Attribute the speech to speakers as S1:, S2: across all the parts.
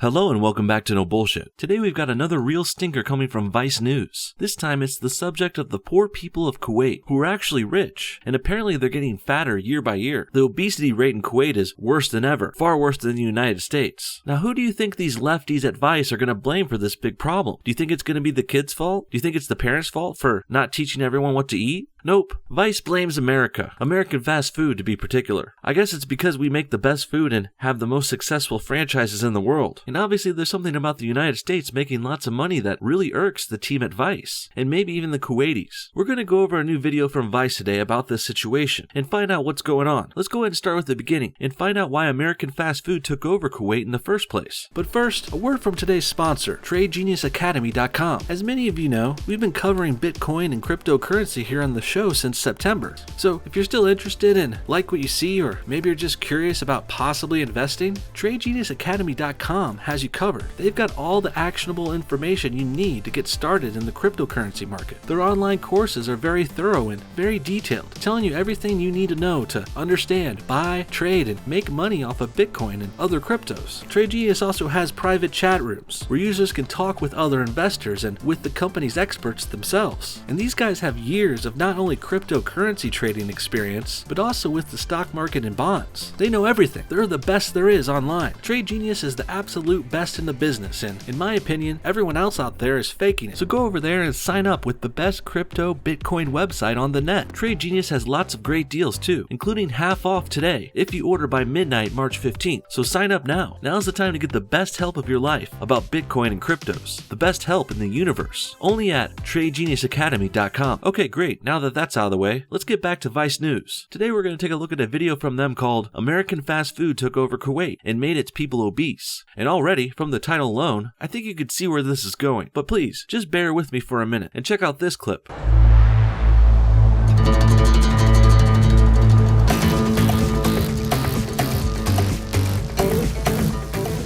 S1: Hello and welcome back to No Bullshit. Today we've got another real stinker coming from Vice News. This time it's the subject of the poor people of Kuwait, who are actually rich, and apparently they're getting fatter year by year. The obesity rate in Kuwait is worse than ever, far worse than the United States. Now who do you think these lefties at Vice are going to blame for this big problem? Do you think it's going to be the kids' fault? Do you think it's the parents' fault for not teaching everyone what to eat? Nope. Vice blames America. American fast food, to be particular. I guess it's because we make the best food and have the most successful franchises in the world. And obviously there's something about the United States making lots of money that really irks the team at Vice, and maybe even the Kuwaitis. We're going to go over a new video from Vice today about this situation, and find out what's going on. Let's go ahead and start with the beginning, and find out why American fast food took over Kuwait in the first place. But first, a word from today's sponsor, TradeGeniusAcademy.com. As many of you know, we've been covering Bitcoin and cryptocurrency here on the show since September. So if you're still interested and like what you see, or maybe you're just curious about possibly investing, TradeGeniusAcademy.com has you covered. They've got all the actionable information you need to get started in the cryptocurrency market. Their online courses are very thorough and very detailed, telling you everything you need to know to understand, buy, trade, and make money off of Bitcoin and other cryptos. TradeGenius also has private chat rooms where users can talk with other investors and with the company's experts themselves. And these guys have years of not only cryptocurrency trading experience, but also with the stock market and bonds. They know everything. They're the best there is online. TradeGenius is the absolute best in the business, and in my opinion, everyone else out there is faking it. So go over there and sign up with the best crypto Bitcoin website on the net. TradeGenius has lots of great deals too, including half off today if you order by midnight March 15th. So sign up now. Now's the time to get the best help of your life about Bitcoin and cryptos. The best help in the universe. Only at TradeGeniusAcademy.com. Okay, great. Now that that's out of the way, let's get back to Vice News. Today we're going to take a look at a video from them called American Fast Food Took Over Kuwait and Made Its People Obese. And already, from the title alone, I think you could see where this is going. But please, just bear with me for a minute and check out this clip.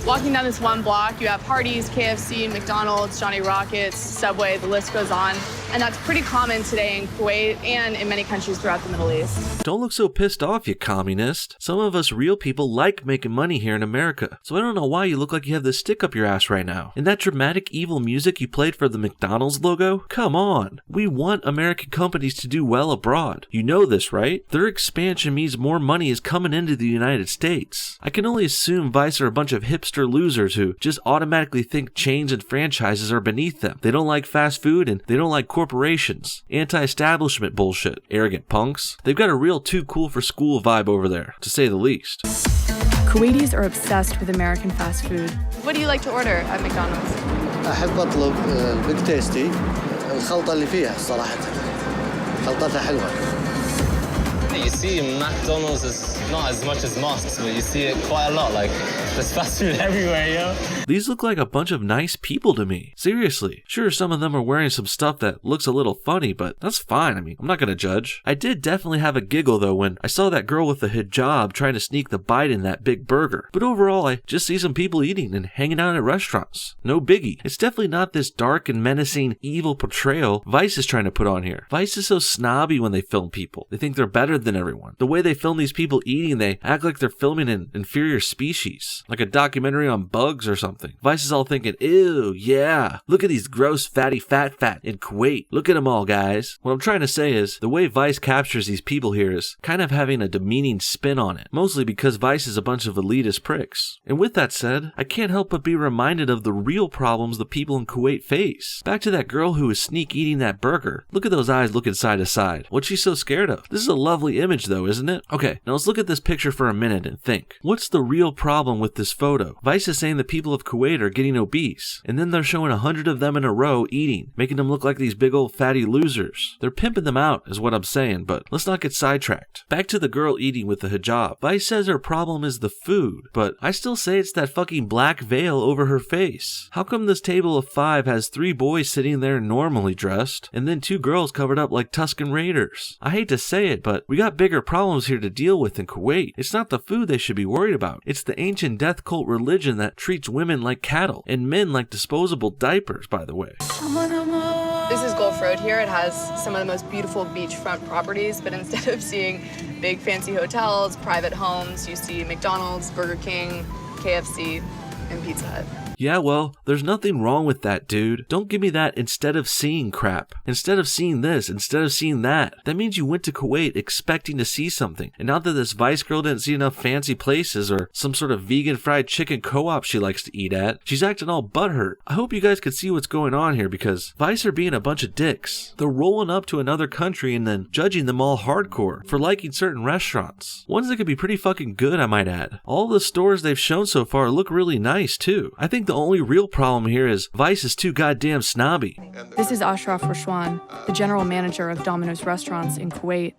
S2: Walking down this one block, you have Hardee's, KFC, McDonald's, Johnny Rockets, Subway, the list goes on. And that's pretty common today in Kuwait and in many countries throughout the Middle East.
S1: Don't look so pissed off, you communist. Some of us real people like making money here in America, so I don't know why you look like you have this stick up your ass right now. And that dramatic evil music you played for the McDonald's logo? Come on. We want American companies to do well abroad. You know this, right? Their expansion means more money is coming into the United States. I can only assume Vice are a bunch of hipster losers who just automatically think chains and franchises are beneath them. They don't like fast food and they don't like corporations. Anti-establishment bullshit. Arrogant punks. They've got a real too cool for school vibe over there, to say the least.
S3: Kuwaitis are obsessed with American fast food.
S2: What do you like to order at McDonald's?
S4: أحب أطلب البيج تيستي الخلطة اللي فيها صراحة خلطتها حلوة.
S5: You see McDonald's is not as much as mosques, but you see it quite a lot, like there's fast food everywhere, yo.
S1: These look like a bunch of nice people to me. Seriously. Sure, some of them are wearing some stuff that looks a little funny, but that's fine. I mean, I'm not gonna judge. I did definitely have a giggle though when I saw that girl with the hijab trying to sneak the bite in that big burger. But overall, I just see some people eating and hanging out at restaurants. No biggie. It's definitely not this dark and menacing evil portrayal Vice is trying to put on here. Vice is so snobby when they film people. They think they're better than everyone. The way they film these people eating, they act like they're filming an inferior species, like a documentary on bugs or something. Vice is all thinking, ew, yeah, look at these gross fatty fat in Kuwait. Look at them all, guys. What I'm trying to say is, the way Vice captures these people here is kind of having a demeaning spin on it, mostly because Vice is a bunch of elitist pricks. And with that said, I can't help but be reminded of the real problems the people in Kuwait face. Back to that girl who was sneak eating that burger. Look at those eyes looking side to side. What's she so scared of? This is a lovely image though, isn't it? Okay, now let's look at this picture for a minute and think. What's the real problem with this photo? Vice is saying the people of Kuwait are getting obese, and then they're showing 100 of them in a row eating, making them look like these big old fatty losers. They're pimping them out is what I'm saying, but let's not get sidetracked. Back to the girl eating with the hijab. Vice says her problem is the food, but I still say it's that fucking black veil over her face. How come this table of 5 has 3 boys sitting there normally dressed, and then 2 girls covered up like Tuscan Raiders? I hate to say it, but we got bigger problems here to deal with in Kuwait. It's not the food they should be worried about. It's the ancient death cult religion that treats women like cattle and men like disposable diapers, by the way.
S2: This is Gulf Road here. It has some of the most beautiful beachfront properties, but instead of seeing big fancy hotels, private homes, you see McDonald's, Burger King, KFC, and Pizza Hut.
S1: Yeah, well, there's nothing wrong with that, dude. Don't give me that instead of seeing crap. Instead of seeing this, instead of seeing that. That means you went to Kuwait expecting to see something. And now that this Vice girl didn't see enough fancy places or some sort of vegan fried chicken co-op she likes to eat at, she's acting all butthurt. I hope you guys could see what's going on here because Vice are being a bunch of dicks. They're rolling up to another country and then judging them all hardcore for liking certain restaurants. Ones that could be pretty fucking good, I might add. All the stores they've shown so far look really nice too. I think the only real problem here is Vice is too goddamn snobby.
S3: This is Ashraf Rashwan, the general manager of Domino's restaurants in Kuwait.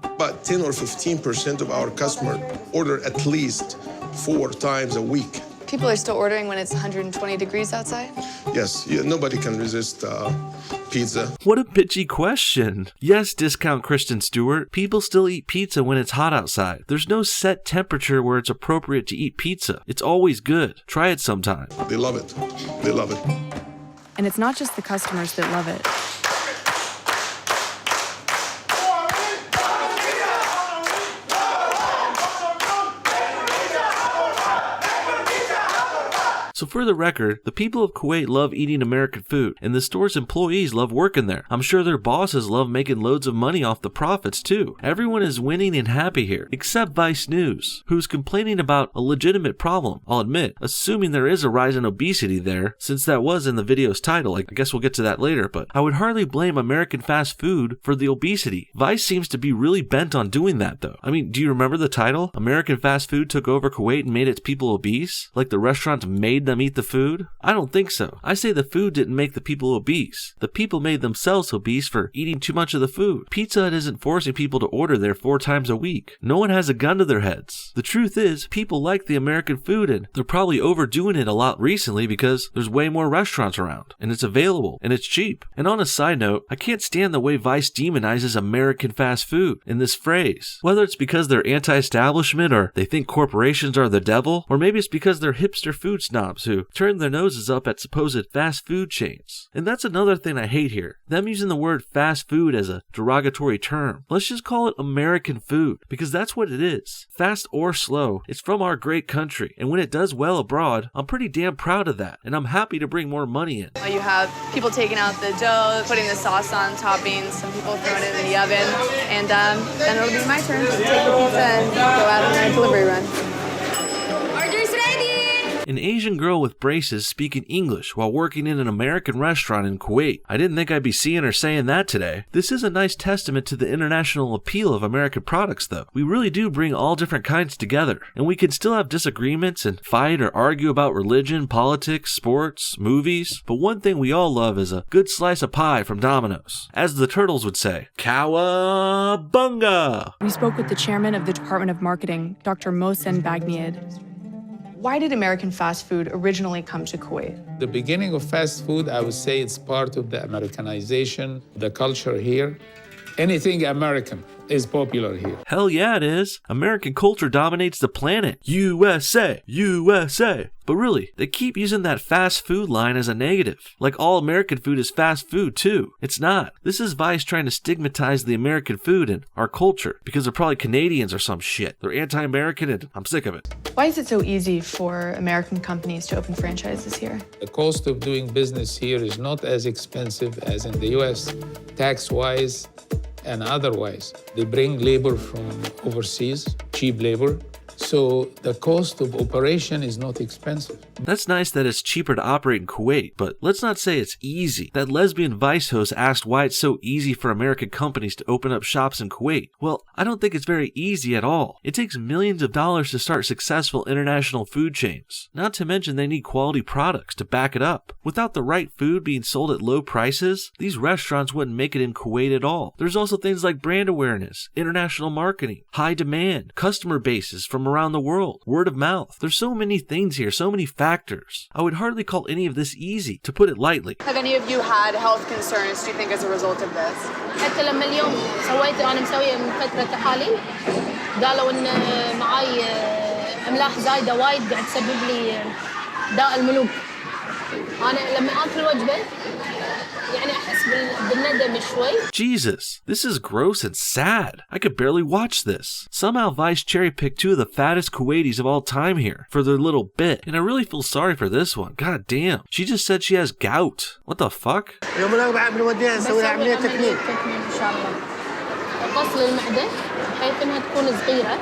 S6: About 10 or 15% of our customers order at least 4 times a week.
S2: People are still ordering when it's 120 degrees outside?
S6: Yes, nobody can resist pizza.
S1: What a bitchy question. Yes, discount Kristen Stewart. People still eat pizza when it's hot outside. There's no set temperature where it's appropriate to eat pizza. It's always good. Try it sometime.
S6: They love it. They love it.
S3: And it's not just the customers that love it.
S1: So for the record, the people of Kuwait love eating American food, and the store's employees love working there. I'm sure their bosses love making loads of money off the profits too. Everyone is winning and happy here, except Vice News, who's complaining about a legitimate problem, I'll admit, assuming there is a rise in obesity there, since that was in the video's title. I guess we'll get to that later, but I would hardly blame American fast food for the obesity. Vice seems to be really bent on doing that though. I mean, do you remember the title? American fast food took over Kuwait and made its people obese? Like the restaurants made them eat the food? I don't think so. I say the food didn't make the people obese. The people made themselves obese for eating too much of the food. Pizza Hut isn't forcing people to order there 4 times a week. No one has a gun to their heads. The truth is, people like the American food and they're probably overdoing it a lot recently because there's way more restaurants around and it's available and it's cheap. And on a side note, I can't stand the way Vice demonizes American fast food in this phrase. Whether it's because they're anti-establishment or they think corporations are the devil, or maybe it's because they're hipster food snobs who turn their noses up at supposed fast food chains. And that's another thing I hate here. Them using the word fast food as a derogatory term. Let's just call it American food, because that's what it is. Fast or slow, it's from our great country. And when it does well abroad, I'm pretty damn proud of that. And I'm happy to bring more money in.
S2: You have people taking out the dough, putting the sauce on toppings, some people throwing it in the oven, and then it'll be my turn to take the pizza and go out on a delivery run.
S1: An Asian girl with braces speaking English while working in an American restaurant in Kuwait. I didn't think I'd be seeing her saying that today. This is a nice testament to the international appeal of American products though. We really do bring all different kinds together, and we can still have disagreements and fight or argue about religion, politics, sports, movies, but one thing we all love is a good slice of pie from Domino's. As the Turtles would say, Cowabunga!
S3: We spoke with the chairman of the Department of Marketing, Dr. Mohsen Bagmied.
S2: Why did American fast food originally come to Kuwait?
S7: The beginning of fast food, I would say it's part of the Americanization, the culture here. Anything American is popular here.
S1: Hell yeah, it is. American culture dominates the planet. USA, USA. But really, they keep using that fast food line as a negative. Like all American food is fast food too. It's not. This is Vice trying to stigmatize the American food and our culture because they're probably Canadians or some shit. They're anti-American and I'm sick of it.
S2: Why is it so easy for American companies to open franchises here?
S7: The cost of doing business here is not as expensive as in the US, tax-wise and otherwise. They bring labor from overseas, cheap labor. So the cost of operation is not expensive.
S1: That's nice that it's cheaper to operate in Kuwait, but let's not say it's easy. That lesbian Vice host asked why it's so easy for American companies to open up shops in Kuwait. Well, I don't think it's very easy at all. It takes millions of dollars to start successful international food chains. Not to mention they need quality products to back it up. Without the right food being sold at low prices, these restaurants wouldn't make it in Kuwait at all. There's also things like brand awareness, international marketing, high demand, customer bases from around the world, word of mouth. There's so many things here, so many factors. I would hardly call any of this easy, to put it lightly.
S2: Have any of you had health concerns, do you think, as a result of this?
S8: حتى لما اليوم سويت انا مسويه من فتره تحاليل قالوا ان معي املاح زايده وايد قاعد تسبب لي داء الملوك. انا لما اكل وجبه يعني أحس بالندم شوي.
S1: Jesus, this is gross and sad. I could barely watch this. Somehow Vice cherry-picked two of the fattest Kuwaitis of all time here for their little bit, and I really feel sorry for this one. God damn. She just said she has gout. What the fuck?
S4: يوم الأربعاء بنوديها نسوي لها عملية تكميم.
S8: إن شاء الله. فصل المعدة بحيث إنها تكون صغيرة.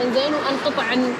S8: إنزين وأنقطع عن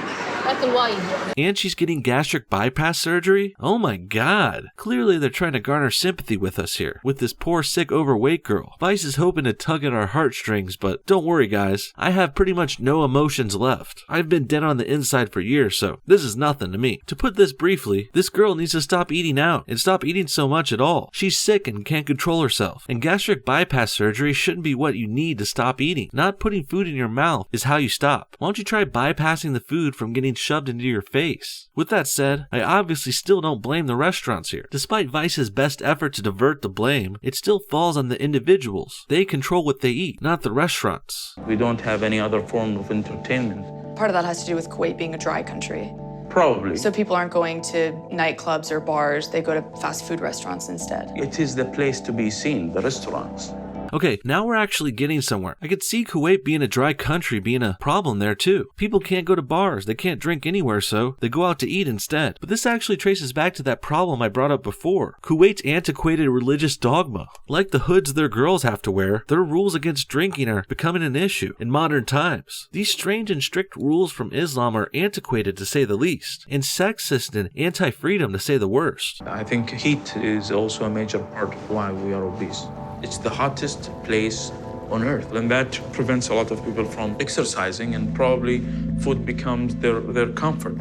S8: أكل وايد.
S1: And she's getting gastric bypass surgery? Oh my god. Clearly they're trying to garner sympathy with us here, with this poor sick overweight girl. Vice is hoping to tug at our heartstrings, but don't worry guys, I have pretty much no emotions left. I've been dead on the inside for years, so this is nothing to me. To put this briefly, this girl needs to stop eating out, and stop eating so much at all. She's sick and can't control herself, and gastric bypass surgery shouldn't be what you need to stop eating. Not putting food in your mouth is how you stop. Why don't you try bypassing the food from getting shoved into your face? With that said, I obviously still don't blame the restaurants here. Despite Vice's best effort to divert the blame, it still falls on the individuals. They control what they eat, not the restaurants.
S9: We don't have any other form of entertainment.
S3: Part of that has to do with Kuwait being a dry country.
S9: Probably.
S3: So people aren't going to nightclubs or bars, they go to fast food restaurants instead.
S9: It is the place to be seen, the restaurants.
S1: Okay, now we're actually getting somewhere. I could see Kuwait being a dry country being a problem there too. People can't go to bars, they can't drink anywhere, so they go out to eat instead. But this actually traces back to that problem I brought up before. Kuwait's antiquated religious dogma. Like the hoods their girls have to wear, their rules against drinking are becoming an issue in modern times. These strange and strict rules from Islam are antiquated to say the least, and sexist and anti-freedom to say the worst.
S9: I think heat is also a major part of why we are obese. It's the hottest place on earth, and that prevents a lot of people from exercising, and probably food becomes their comfort.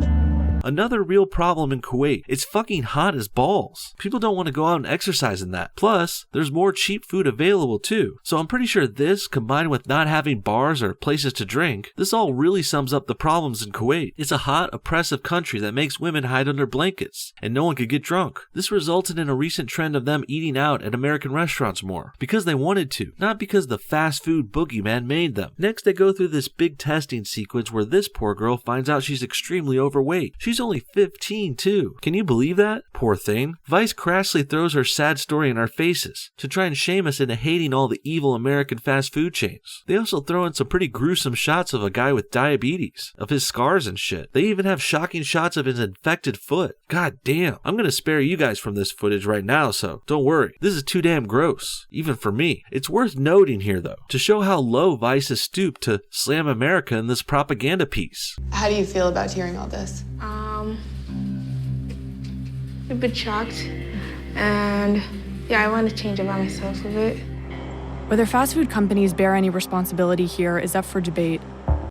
S1: Another real problem in Kuwait, it's fucking hot as balls. People don't want to go out and exercise in that. Plus, there's more cheap food available too. So I'm pretty sure this, combined with not having bars or places to drink, this all really sums up the problems in Kuwait. It's a hot, oppressive country that makes women hide under blankets, and no one could get drunk. This resulted in a recent trend of them eating out at American restaurants more, because they wanted to, not because the fast food boogeyman made them. Next, they go through this big testing sequence where this poor girl finds out she's extremely overweight. She's only 15 too. Can you believe that? Poor thing. Vice crassly throws her sad story in our faces to try and shame us into hating all the evil American fast food chains. They also throw in some pretty gruesome shots of a guy with diabetes, of his scars and shit. They even have shocking shots of his infected foot. God damn. I'm gonna spare you guys from this footage right now, so don't worry. This is too damn gross, even for me. It's worth noting here though, to show how low Vice has stooped to slam America in this propaganda piece.
S2: How do you feel about hearing all this?
S10: A bit shocked, and yeah, I want to change about myself a bit.
S3: Whether fast food companies bear any responsibility here is up for debate.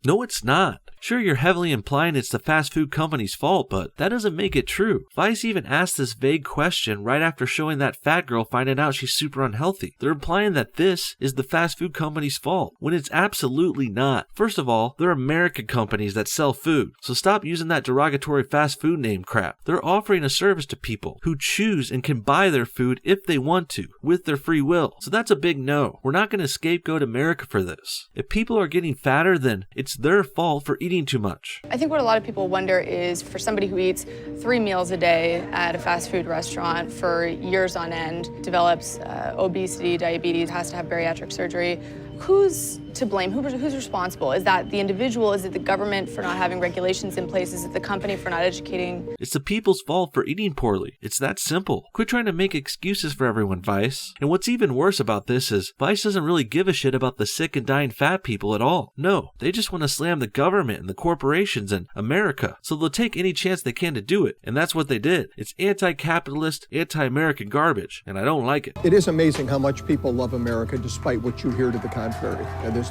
S1: No, it's not. Sure, you're heavily implying it's the fast food company's fault, but that doesn't make it true. Vice even asked this vague question right after showing that fat girl finding out she's super unhealthy. They're implying that this is the fast food company's fault, when it's absolutely not. First of all, they're American companies that sell food, so stop using that derogatory fast food name crap. They're offering a service to people who choose and can buy their food if they want to, with their free will. So that's a big no. We're not going to scapegoat America for this. If people are getting fatter, then it's their fault for eating too much.
S2: I think what a lot of people wonder is, for somebody who eats 3 meals a day at a fast food restaurant for years on end, develops obesity, diabetes, has to have bariatric surgery, who's to blame? Who's responsible? Is that the individual? Is it the government for not having regulations in place? Is it the company for not educating?
S1: It's the people's fault for eating poorly. It's that simple. Quit trying to make excuses for everyone, Vice. And what's even worse about this is Vice doesn't really give a shit about the sick and dying fat people at all. No, they just want to slam the government and the corporations and America. So they'll take any chance they can to do it. And that's what they did. It's anti-capitalist, anti-American garbage, and I don't like it.
S11: It is amazing how much people love America despite what you hear to the contrary.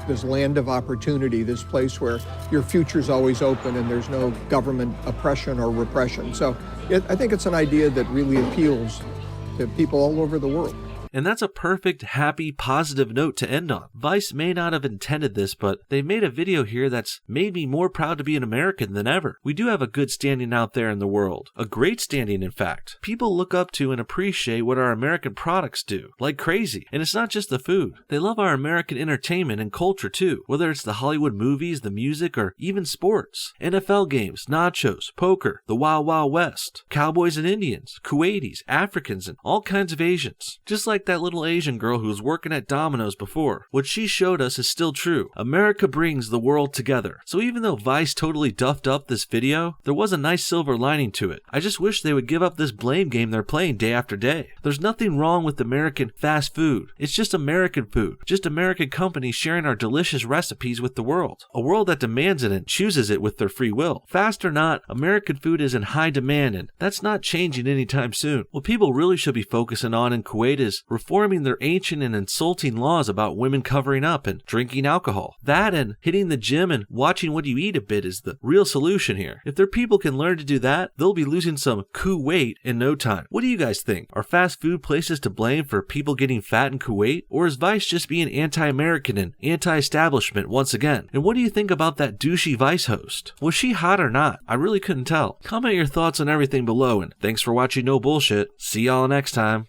S11: This land of opportunity, this place where your future's always open and there's no government oppression or repression. So I think it's an idea that really appeals to people all over the world.
S1: And that's a perfect, happy, positive note to end on. Vice may not have intended this, but they made a video here that's made me more proud to be an American than ever. We do have a good standing out there in the world. A great standing, in fact. People look up to and appreciate what our American products do, like crazy. And it's not just the food. They love our American entertainment and culture too, whether it's the Hollywood movies, the music, or even sports. NFL games, nachos, poker, the Wild Wild West, cowboys and Indians, Kuwaitis, Africans, and all kinds of Asians. Just like that little Asian girl who was working at Domino's before. What she showed us is still true. America brings the world together. So even though Vice totally duffed up this video, there was a nice silver lining to it. I just wish they would give up this blame game they're playing day after day. There's nothing wrong with American fast food. It's just American food. Just American companies sharing our delicious recipes with the world. A world that demands it and chooses it with their free will. Fast or not, American food is in high demand, and that's not changing anytime soon. What people really should be focusing on in Kuwait is reforming their ancient and insulting laws about women covering up and drinking alcohol. That and hitting the gym and watching what you eat a bit is the real solution here. If their people can learn to do that, they'll be losing some Kuwait in no time. What do you guys think? Are fast food places to blame for people getting fat in Kuwait? Or is Vice just being anti-American and anti-establishment once again? And what do you think about that douchey Vice host? Was she hot or not? I really couldn't tell. Comment your thoughts on everything below, and thanks for watching No Bullshit. See y'all next time.